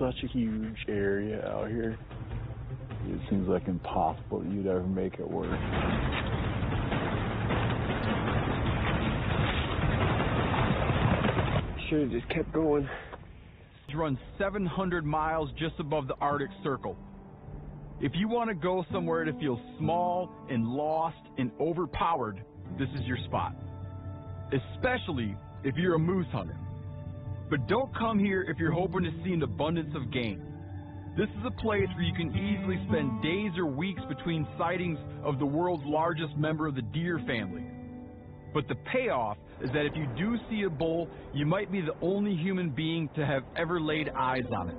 such a huge area out here. It seems like impossible that you'd ever make it work. Should have just kept going. Runs 700 miles just above the Arctic Circle. If you want to go somewhere to feel small and lost and overpowered, this is your spot. Especially if you're a moose hunter. But don't come here if you're hoping to see an abundance of game. This is a place where you can easily spend days or weeks between sightings of the world's largest member of the deer family. But the payoff is that if you do see a bull, you might be the only human being to have ever laid eyes on it.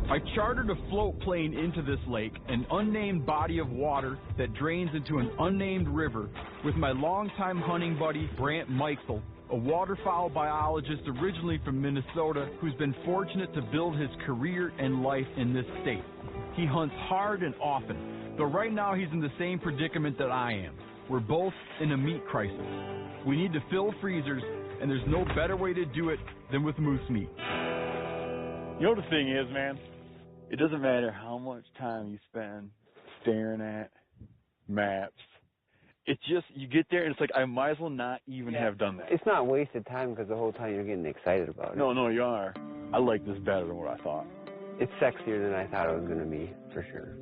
I chartered a float plane into this lake, an unnamed body of water that drains into an unnamed river, with my longtime hunting buddy, Brant Meixel, a waterfowl biologist originally from Minnesota who's been fortunate to build his career and life in this state. He hunts hard and often, though right now he's in the same predicament that I am. We're both in a meat crisis. We need to fill freezers, and there's no better way to do it than with moose meat. You know what the thing is, man? It doesn't matter how much time you spend staring at maps. It's just, you get there and it's like, I might as well not even have done that. It's not wasted time because the whole time you're getting excited about it. No, you are. I like this better than what I thought. It's sexier than I thought it was going to be, for sure.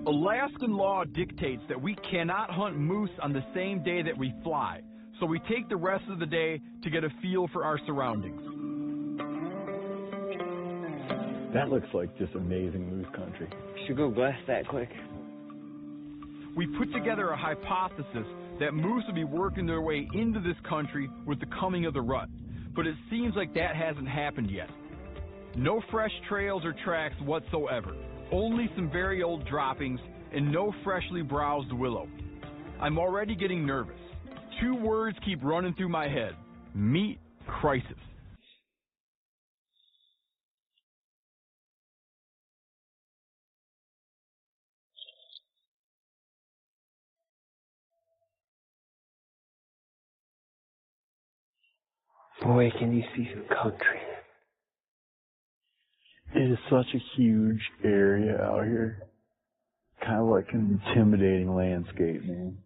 Alaskan law dictates that we cannot hunt moose on the same day that we fly, so we take the rest of the day to get a feel for our surroundings. That looks like just amazing moose country. Should go blast that quick. We put together a hypothesis that moose would be working their way into this country with the coming of the rut, but it seems like that hasn't happened yet. No fresh trails or tracks whatsoever, only some very old droppings and no freshly browsed willow. I'm already getting nervous. Two words keep running through my head: meat crisis. Boy, can you see some country. It is such a huge area out here. Kind of like an intimidating landscape, man.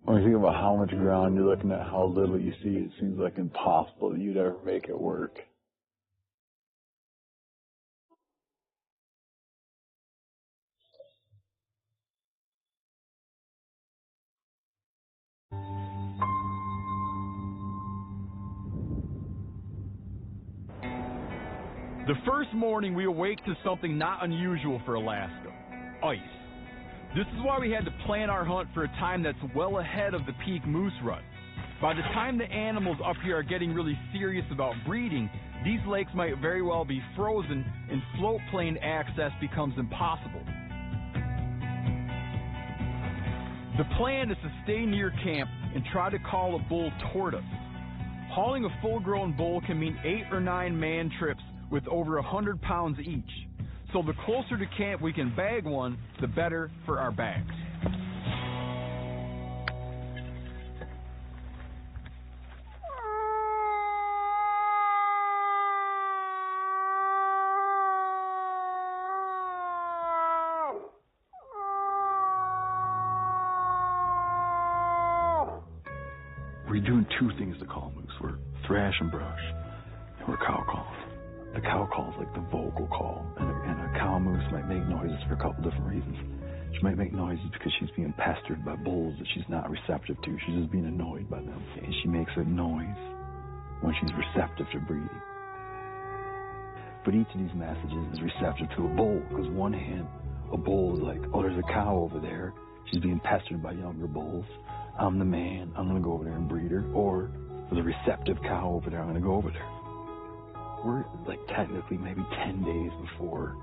When you think about how much ground you're looking at, how little you see, it seems like impossible that you'd ever make it work. The first morning we awake to something not unusual for Alaska: ice. This is why we had to plan our hunt for a time that's well ahead of the peak moose rut. By the time the animals up here are getting really serious about breeding, these lakes might very well be frozen and float plane access becomes impossible. The plan is to stay near camp and try to call a bull toward us. Hauling a full-grown bull can mean 8 or 9 man trips with over 100 pounds each. So the closer to camp we can bag one, the better for our bags. We're doing two things to call moose. We're thrash and brush, and we're cow calls. The cow call is like the vocal call, and a cow moose might make noises for a couple different reasons. She might make noises because she's being pestered by bulls that she's not receptive to. She's just being annoyed by them. And she makes a noise when she's receptive to breeding. But each of these messages is receptive to a bull, because one hand, a bull is like, oh, there's a cow over there. She's being pestered by younger bulls. I'm the man. I'm going to go over there and breed her. Or there's a receptive cow over there. I'm going to go over there. We're like technically maybe 10 days before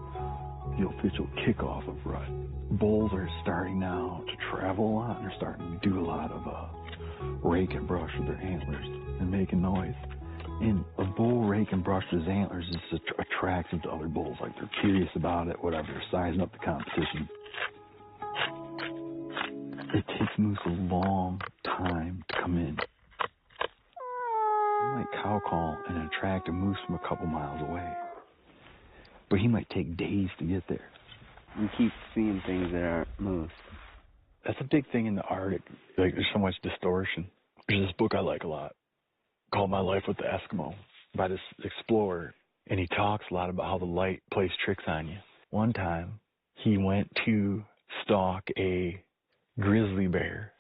the official kickoff of rut. Bulls are starting now to travel a lot, and they're starting to do a lot of rake and brush with their antlers and making noise. And a bull rake and brush his antlers is attractive to other bulls. Like, they're curious about it, whatever. They're sizing up the competition. It takes moose a long time to come in. He might cow call and attract a moose from a couple miles away, but he might take days to get there. We keep seeing things that aren't moose. That's a big thing in the Arctic. Like, there's so much distortion. There's this book I like a lot called My Life with the Eskimo by this explorer, and he talks a lot about how the light plays tricks on you. One time, he went to stalk a grizzly bear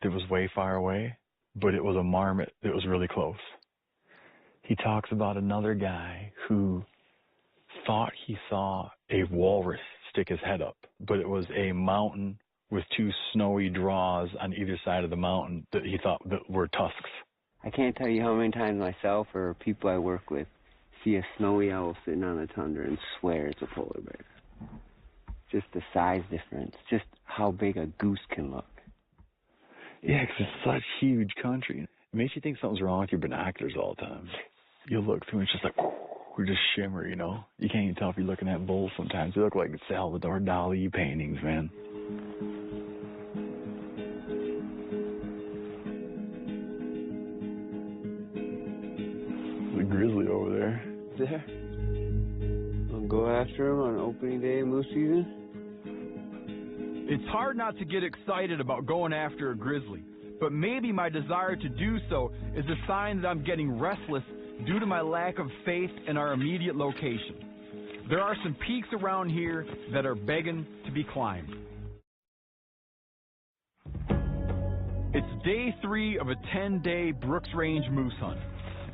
that was way far away, but it was a marmot that was really close. He talks about another guy who thought he saw a walrus stick his head up, but it was a mountain with two snowy draws on either side of the mountain that he thought that were tusks. I can't tell you how many times myself or people I work with see a snowy owl sitting on the tundra and swear it's a polar bear. Just the size difference, just how big a goose can look. Yeah, because it's such huge country. It makes you think something's wrong with your binoculars all the time. You look through and it's just like, we just shimmer, you know? You can't even tell if you're looking at bulls sometimes. They look like Salvador Dali paintings, man. The grizzly over there. There. We'll go after him on opening day of moose season. It's hard not to get excited about going after a grizzly, but maybe my desire to do so is a sign that I'm getting restless due to my lack of faith in our immediate location. There are some peaks around here that are begging to be climbed. It's day 3 of a 10-day Brooks Range moose hunt.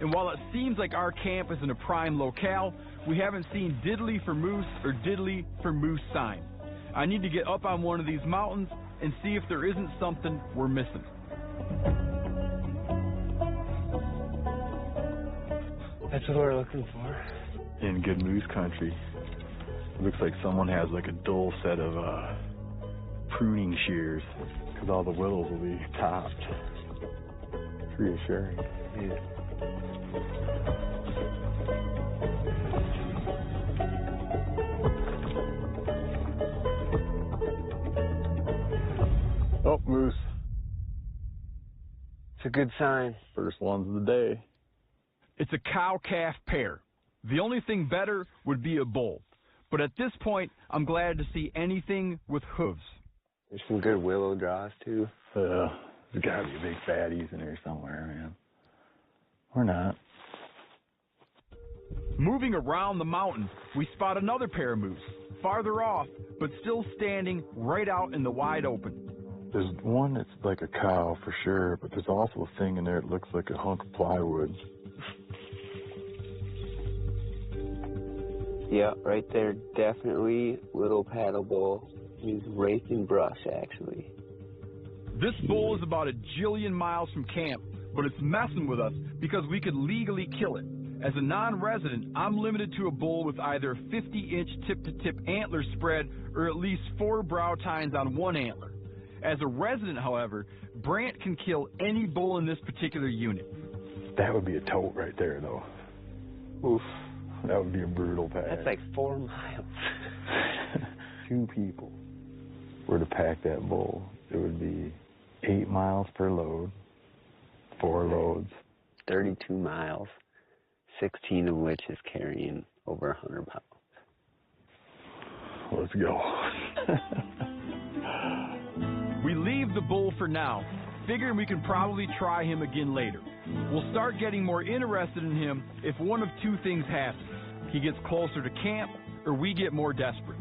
And while it seems like our camp is in a prime locale, we haven't seen diddly for moose or diddly for moose sign. I need to get up on one of these mountains and see if there isn't something we're missing. That's what we're looking for. In good moose country, it looks like someone has like a dull set of pruning shears, because all the willows will be topped. It's reassuring. Yeah. Oh, moose. It's a good sign. First ones of the day. It's a cow-calf pair. The only thing better would be a bull. But at this point, I'm glad to see anything with hooves. There's some good willow draws, too. There's got to be big fatties in there somewhere, man. Or not. Moving around the mountain, we spot another pair of moose, farther off, but still standing right out in the wide open. There's one that's like a cow for sure, but there's also a thing in there that looks like a hunk of plywood. Yeah, right there, definitely little paddle bull. He's raking brush, actually. This bull is about 1 jillion miles from camp, but it's messing with us because we could legally kill it. As a non-resident, I'm limited to a bull with either a 50-inch tip-to-tip antler spread or at least 4 brow tines on one antler. As a resident, however, Brant can kill any bull in this particular unit. That would be a tote right there, though. Oof. That would be a brutal pack. That's like 4 miles. 2 people were to pack that bull, it would be 8 miles per load, 4 loads. 32 miles, 16 of which is carrying over 100 pounds. Let's go. We leave the bull for now, figuring we can probably try him again later. We'll start getting more interested in him if one of 2 things happens. He gets closer to camp, or we get more desperate.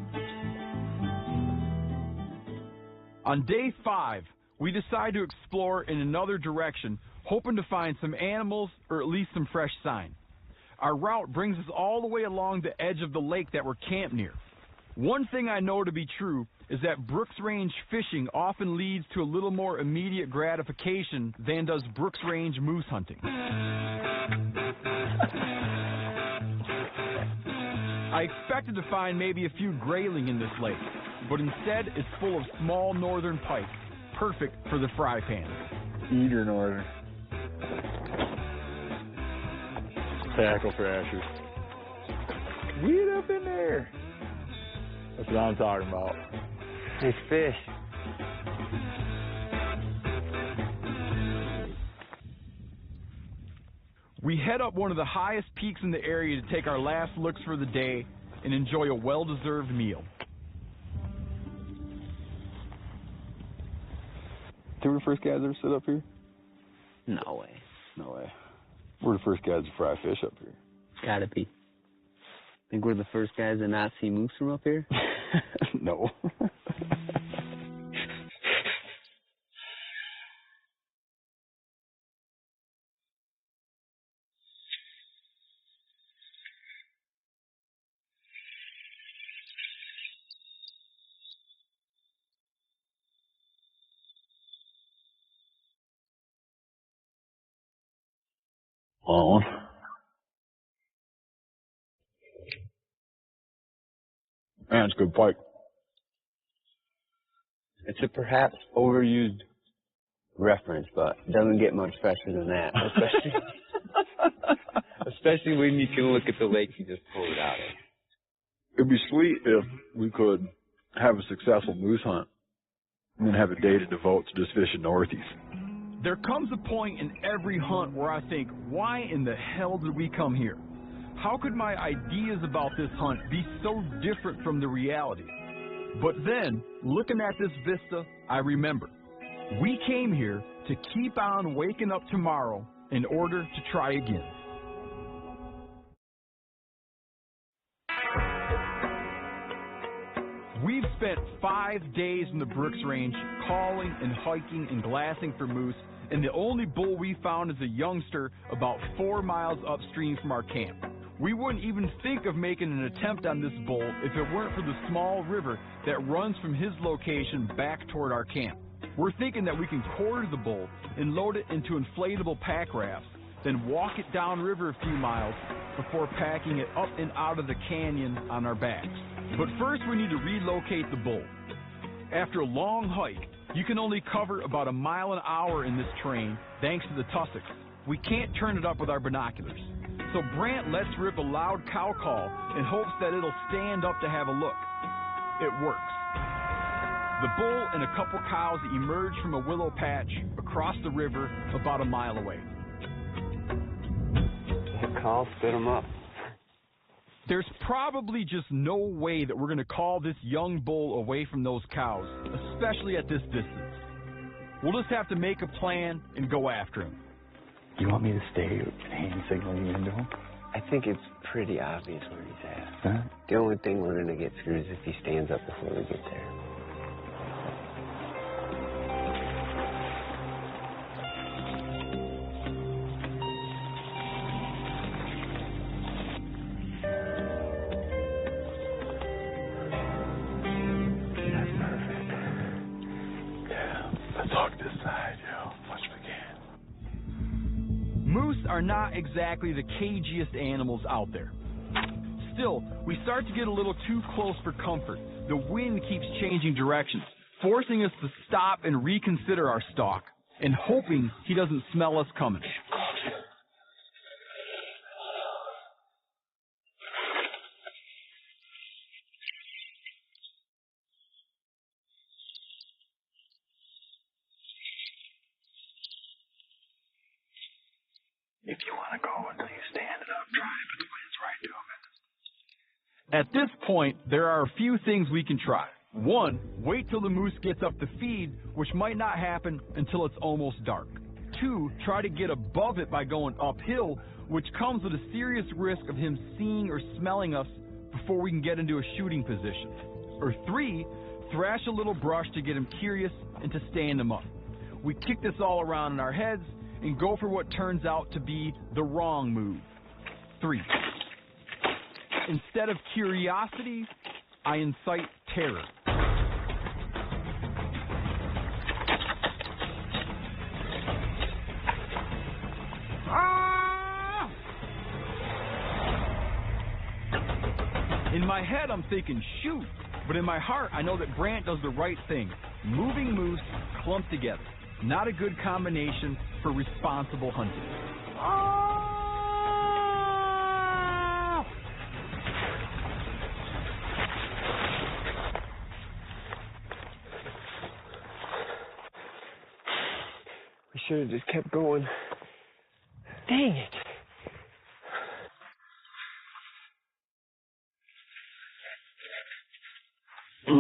On day 5, we decide to explore in another direction, hoping to find some animals or at least some fresh sign. Our route brings us all the way along the edge of the lake that we're camped near. One thing I know to be true is that Brooks Range fishing often leads to a little more immediate gratification than does Brooks Range moose hunting. I expected to find maybe a few grayling in this lake, but instead it's full of small northern pike, perfect for the fry pan. Eater northern. Tackle thrashers. Get up in there. That's what I'm talking about. Nice fish. We head up one of the highest peaks in the area to take our last looks for the day and enjoy a well-deserved meal. You were the first guys ever sit up here? No way. No way. We're the first guys to fry fish up here. Gotta be. Think we're the first guys to not see moose from up here? No. On. Man, it's a good pike. It's a perhaps overused reference, but it doesn't get much fresher than that. Especially when you can look at the lake you just pulled it out of. It'd be sweet if we could have a successful moose hunt and then have a day to devote to just fishing northies. There comes a point in every hunt where I think, why in the hell did we come here? How could my ideas about this hunt be so different from the reality? But then, looking at this vista, I remember. We came here to keep on waking up tomorrow in order to try again. We've spent 5 days in the Brooks Range calling and hiking and glassing for moose, and the only bull we found is a youngster about 4 miles upstream from our camp. We wouldn't even think of making an attempt on this bull if it weren't for the small river that runs from his location back toward our camp. We're thinking that we can quarter the bull and load it into inflatable pack rafts, then walk it downriver a few miles before packing it up and out of the canyon on our backs. But first we need to relocate the bull. After a long hike, you can only cover about a mile an hour in this terrain thanks to the tussocks. We can't turn it up with our binoculars. So Brant lets rip a loud cow call in hopes that it'll stand up to have a look. It works. The bull and a couple cows emerge from a willow patch across the river about a mile away. That call spit them up. There's probably just no way that we're going to call this young bull away from those cows, especially at this distance. We'll just have to make a plan and go after him. You want me to stay hand signaling into him? I think it's pretty obvious where he's at. Huh? The only thing we're going to get through is if he stands up before we get there. That's perfect. Let's hug this side, much we can. Moose are not exactly the cagiest animals out there. Still, we start to get a little too close for comfort. The wind keeps changing directions, forcing us to stop and reconsider our stalk, and hoping he doesn't smell us coming. If you want to go until you stand it up, try, but the wind's right to him. At this point, there are a few things we can try. 1, wait till the moose gets up to feed, which might not happen until it's almost dark. 2, try to get above it by going uphill, which comes with a serious risk of him seeing or smelling us before we can get into a shooting position. Or 3, thrash a little brush to get him curious and to stand him up. We kick this all around in our heads and go for what turns out to be the wrong move. 3. Instead of curiosity, I incite terror. Ah! In my head, I'm thinking, shoot. But in my heart, I know that Brant does the right thing. Moving moose clumped together. Not a good combination for responsible hunting. Ah! We should have just kept going. Dang it. I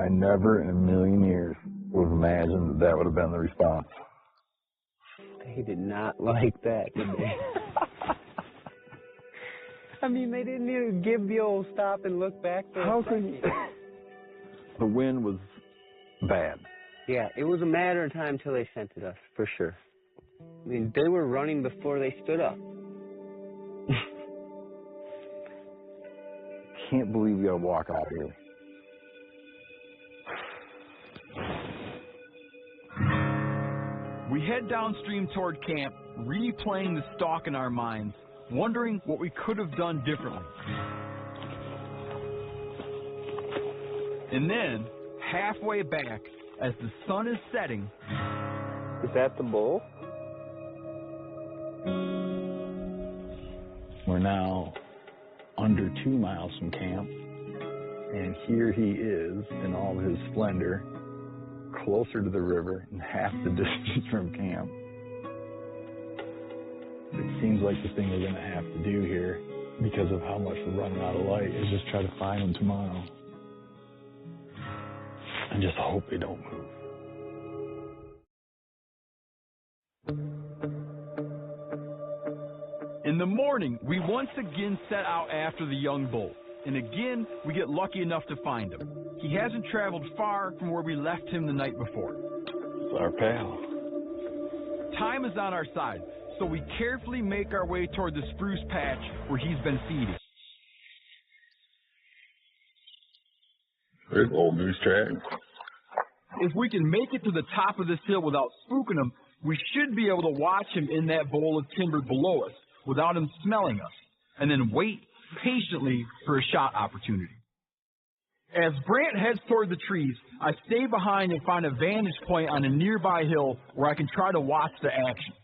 never in a million years would have imagined that that would have been the response. They did not like that, did they? I mean, they didn't even give the old stop and look back for How a could second. The wind was bad. Yeah, it was a matter of time till they scented us, for sure. I mean, they were running before they stood up. Can't believe we gotta walk out here. We head downstream toward camp, replaying the stalk in our minds, wondering what we could have done differently. And then, halfway back, as the sun is setting... Is that the bull? We're now under 2 miles from camp, and here he is in all of his splendor, closer to the river and half the distance from camp. It seems like the thing we're going to have to do here, because of how much we're running out of light, is just try to find him tomorrow. And just hope they don't move. In the morning, we once again set out after the young bull, and again, we get lucky enough to find him. He hasn't traveled far from where we left him the night before. It's our pal. Time is on our side, so we carefully make our way toward the spruce patch where he's been feeding. There's old moose track. If we can make it to the top of this hill without spooking him, we should be able to watch him in that bowl of timber below us without him smelling us, and then wait patiently for a shot opportunity. As Brant heads toward the trees, I stay behind and find a vantage point on a nearby hill where I can try to watch the action.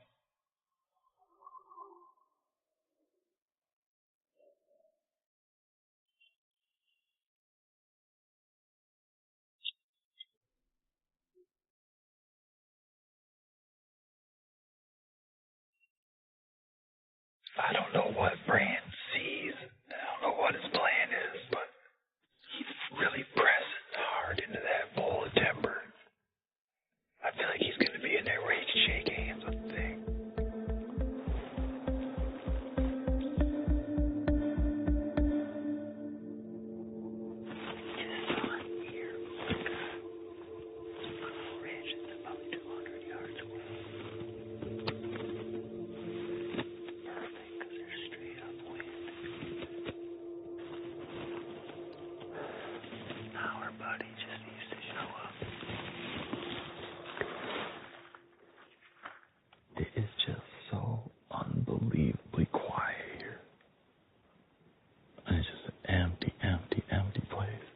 I don't know what Brand sees. I don't know what his plan is, but he's really pressing hard into that bowl of timber. I feel like he's going to be in there where he can shake hands with the thing. Just on here. Ridge is about 200 yards away. Buddy just needs to show up. It is just so unbelievably quiet here. And it's just an empty place.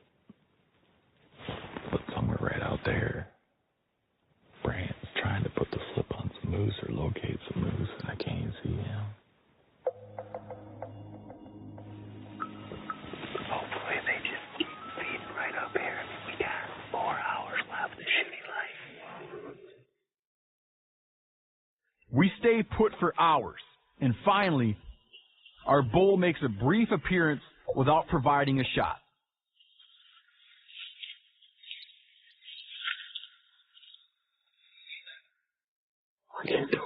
But somewhere right out there, Brand's trying to put the slip on some moose or locate some moose, and I can't even see him. Hopefully they just keep feeding right up here. We got 4 hours left of shooting light. We stay put for hours, and finally, our bull makes a brief appearance without providing a shot. I can't do it.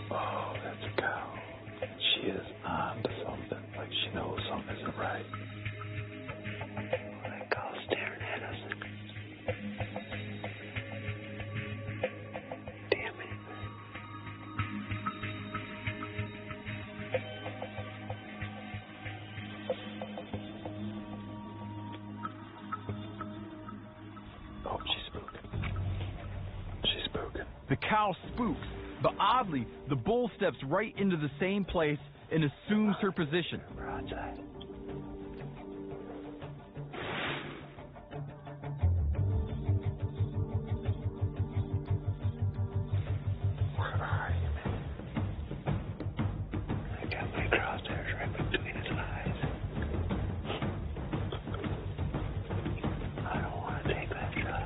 Oh, that's a cow. She is on to something. Like she knows something isn't right. Oh, that cow's staring at us. Damn it. Oh, she's spooking. She's spooking. The cow spooks, But oddly, the bull steps right into the same place and assumes her position. Broadside. Where are you, man? I got my crosshairs right between his eyes. I don't want to take that shot.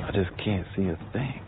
I just can't see a thing.